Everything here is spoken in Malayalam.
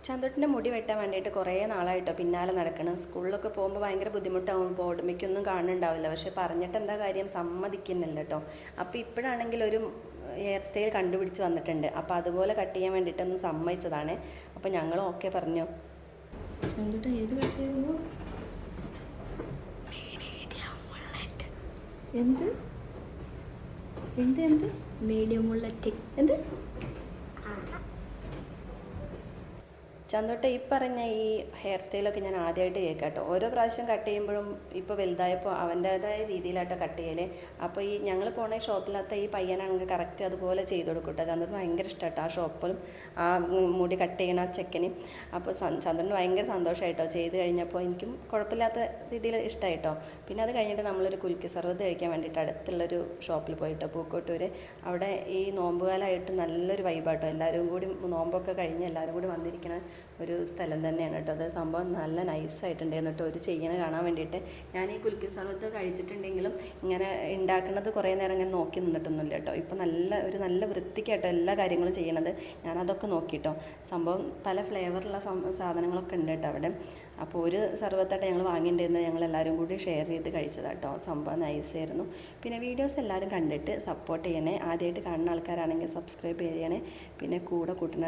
ചന്തോട്ടിൻ്റെ മുടി വെട്ടാൻ വേണ്ടിയിട്ട് കുറേ നാളായിട്ടോ പിന്നാലെ നടക്കണം. സ്കൂളിലൊക്കെ പോകുമ്പോൾ ഭയങ്കര ബുദ്ധിമുട്ടാവും, ബോർഡുമ്മയ്ക്കൊന്നും കാണുന്നുണ്ടാവില്ല. പക്ഷെ പറഞ്ഞിട്ട് എന്താ കാര്യം, സമ്മതിക്കുന്നില്ല കേട്ടോ. അപ്പോൾ ഇപ്പോഴാണെങ്കിൽ ഒരു ഹെയർ സ്റ്റൈൽ കണ്ടുപിടിച്ച് വന്നിട്ടുണ്ട്. അപ്പോൾ അതുപോലെ കട്ട് ചെയ്യാൻ വേണ്ടിയിട്ടൊന്ന് സമ്മതിച്ചതാണ്. അപ്പോൾ ഞങ്ങൾ ഓക്കെ പറഞ്ഞു. ചന്തോട്ട ഏത് കട്ടായിരുന്നു? എന്ത് എന്ത് എന്ത് മീഡിയം മുള്ളറ്റ് എന്ത്? ചന്തോട്ട ഈ പറഞ്ഞ ഈ ഹെയർ സ്റ്റൈലൊക്കെ ഞാൻ ആദ്യമായിട്ട് കേൾക്കാട്ടോ. ഓരോ പ്രാവശ്യം കട്ട് ചെയ്യുമ്പോഴും ഇപ്പോൾ വലുതായപ്പോൾ അവൻ്റേതായ രീതിയിലാട്ടോ കട്ട് ചെയ്യൽ. അപ്പോൾ ഈ ഞങ്ങൾ പോണ ഷോപ്പിലത്തെ ഈ പയ്യനാണെങ്കിൽ കറക്റ്റ് അതുപോലെ ചെയ്ത് കൊടുക്കും കേട്ടോ. ചന്ദ്രന് ഭയങ്കര ഇഷ്ടമാട്ടോ ആ ഷോപ്പിലും ആ മുടി കട്ട് ചെയ്യണ ചെക്കന്. അപ്പോൾ ചന്ദ്രന് ഭയങ്കര സന്തോഷമായിട്ടോ ചെയ്ത് കഴിഞ്ഞപ്പോൾ. എനിക്കും കുഴപ്പമില്ലാത്ത രീതിയിൽ ഇഷ്ടമായിട്ടോ. പിന്നെ അത് കഴിഞ്ഞിട്ട് നമ്മളൊരു കുൽക്കി സർവത്ത് കഴിക്കാൻ വേണ്ടിയിട്ട് അടുത്തുള്ളൊരു ഷോപ്പിൽ പോയിട്ടോ, പൂക്കോട്ടൂർ. അവിടെ ഈ നോമ്പുകാലമായിട്ട് നല്ലൊരു വൈബാട്ടോ. എല്ലാവരും കൂടി നോമ്പൊക്കെ കഴിഞ്ഞ് എല്ലാവരും കൂടി വന്നിരിക്കണ ഒരു സ്ഥലം തന്നെയാണ് കേട്ടോ. അത് സംഭവം നല്ല നൈസായിട്ടുണ്ടായിരുന്നു കേട്ടോ ഒരു ചെയ്യണ കാണാൻ വേണ്ടിയിട്ട്. ഞാൻ ഈ കുൽക്കി സർവത്ത് കഴിച്ചിട്ടുണ്ടെങ്കിലും ഇങ്ങനെ ഉണ്ടാക്കുന്നത് കുറേ നേരം ഇങ്ങനെ നോക്കി നിന്നിട്ടൊന്നുമില്ല കേട്ടോ. ഇപ്പോൾ നല്ല വൃത്തിക്കായിട്ടോ എല്ലാ കാര്യങ്ങളും ചെയ്യണത്. ഞാനതൊക്കെ നോക്കിയിട്ടോ. സംഭവം പല ഫ്ലേവറുള്ള സാധനങ്ങളൊക്കെ ഉണ്ട് കേട്ടോ അവിടെ. അപ്പോൾ ഒരു സർവത്തായിട്ട് ഞങ്ങൾ വാങ്ങിയിട്ടുണ്ടായിരുന്നു. ഞങ്ങളെല്ലാവരും കൂടി ഷെയർ ചെയ്ത് കഴിച്ചതാട്ടോ. സംഭവം നൈസായിരുന്നു. പിന്നെ വീഡിയോസ് എല്ലാവരും കണ്ടിട്ട് സപ്പോർട്ട് ചെയ്യണേ. ആദ്യമായിട്ട് കാണുന്ന ആൾക്കാരാണെങ്കിൽ സബ്സ്ക്രൈബ് ചെയ്യണേ. പിന്നെ കൂടെ കൂട്ടണം.